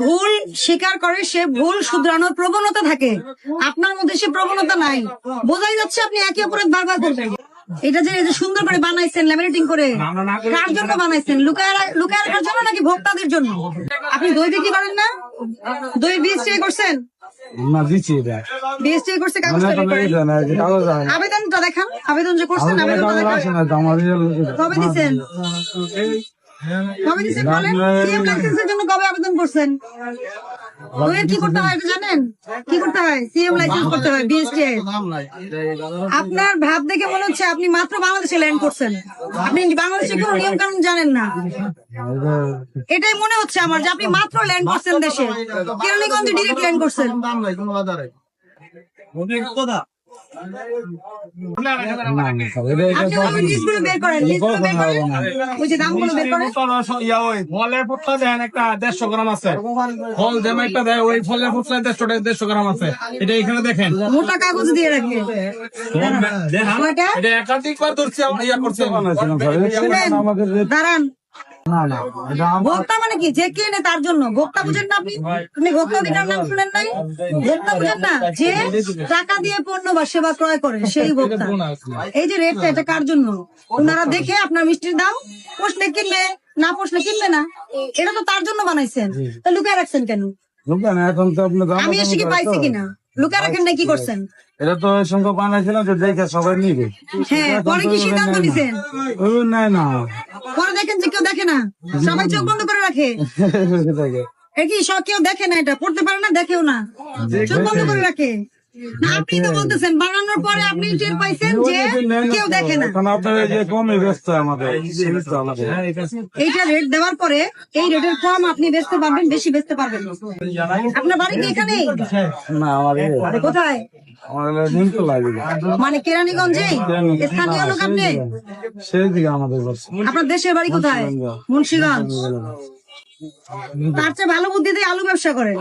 ভুল স্বীকার করে সে ভুল শুধরানোর প্রবণতা থাকে, আপনার মধ্যে সে প্রবণতা নাই। বোঝাই যাচ্ছে আপনি একই অপরাধ বারবার করবেন। এটা যে সুন্দর করে বানাইছেন ল্যামিনেটিং করে, কার জন্য বানাইছেন? লুকায় রাখার জন্য নাকি ভোক্তাদের জন্য? আপনি দই বিক্রি করেন না? দই বিএসটিআই করছেন? না দিচ্ছি বিএসটিআই করছে, কাগজটা বের করেন। আবেদনটা দেখান, আবেদন যে করছেন আবেদনটা দেখান। কবে দিছেন? কবে দিছেন বলেন? সিএম লাইসেন্সের জন্য কবে আবেদন করছেন? দইয়ের কি করতে হয় এটা জানেন? কি করতে হয়? সিএম লাইসেন্স করতে হয় বিএসটিআই। আপনার ভাব দেখে মনে হচ্ছে আপনি মাত্র বাংলাদেশে ল্যান্ড করছেন, আপনি বাংলাদেশের কোনো নিয়ম কানুন জানেন না। এটাই মনে হচ্ছে আমার যে আপনি মাত্র ল্যান্ড করছেন দেশে, কেরানীগঞ্জে ডিরেক্ট ল্যান্ড করছেন। বের করেন, ওই যে দামগুলো বের করেন। ফলের ফুটলা দেন একটা 150 গ্রাম আছে, ফল যেমন একটা দেয় ওই ফলের ফুটলা 150 গ্রাম আছে। এটা এখানে দেখেন মোটা কাগজ দিয়ে রাখে। এটা একাধিকবার ধরছি ইয়া করছে। দাঁড়ান, ভোক্তা মানে কি? যে কেনে তার জন্য ভোক্তা বুঝেন না আপনি? আপনি ভোক্তা অধিকার নাম শুনেন নাই? ভোক্তা বুঝেন না? যে টাকা দিয়ে পণ্য বা সেবা ক্রয় করে সেই ভোক্তা। এই যে রেটটা, এটা কার জন্য? ওনারা দেখে আপনার মিষ্টির দাম পোষলে কিনবে, না পোষলে কিনবে না। এটা তো তার জন্য বানাইছেন, তা লুকায় রাখছেন কেন? এখন তো আপনার আমি এসে কি পাইছি কিনা? লুকায় রাখেন না, কি করছেন? এটা তো ওই সঙ্গে বানাইছিলাম যে দেখে সবাই নিবে। হ্যাঁ, পরে কি সিদ্ধান্ত নিছেন? নাই না পরে দেখেন যে কেউ দেখে না, সবাই চোখ বন্ধ করে রাখে। কি সব কেউ দেখে না? এটা পড়তে পারে না, দেখেও না, চোখ বন্ধ করে রাখে। না, আপনি তো বলতেছেন বানানোর পরে আপনি টের পাইছেন যে কেউ দেখে না। আপনার যে কমে ব্যস্ত আমাদের এইটা রেট দেওয়ার পরে এই রেটের কম আপনি বেচতে পারবেন, বেশি বেচতে পারবেন। আপনার বাড়ি কি এখানেই? না আমার কোথায়? মানে কেরানীগঞ্জে স্থানীয় লোক আপনি? সেই দিকে আমাদের আপনার দেশের বাড়ি কোথায়? মুন্সিগঞ্জ। তার চেয়ে ভালো বুদ্ধি দিয়ে আলু ব্যবসা করেন।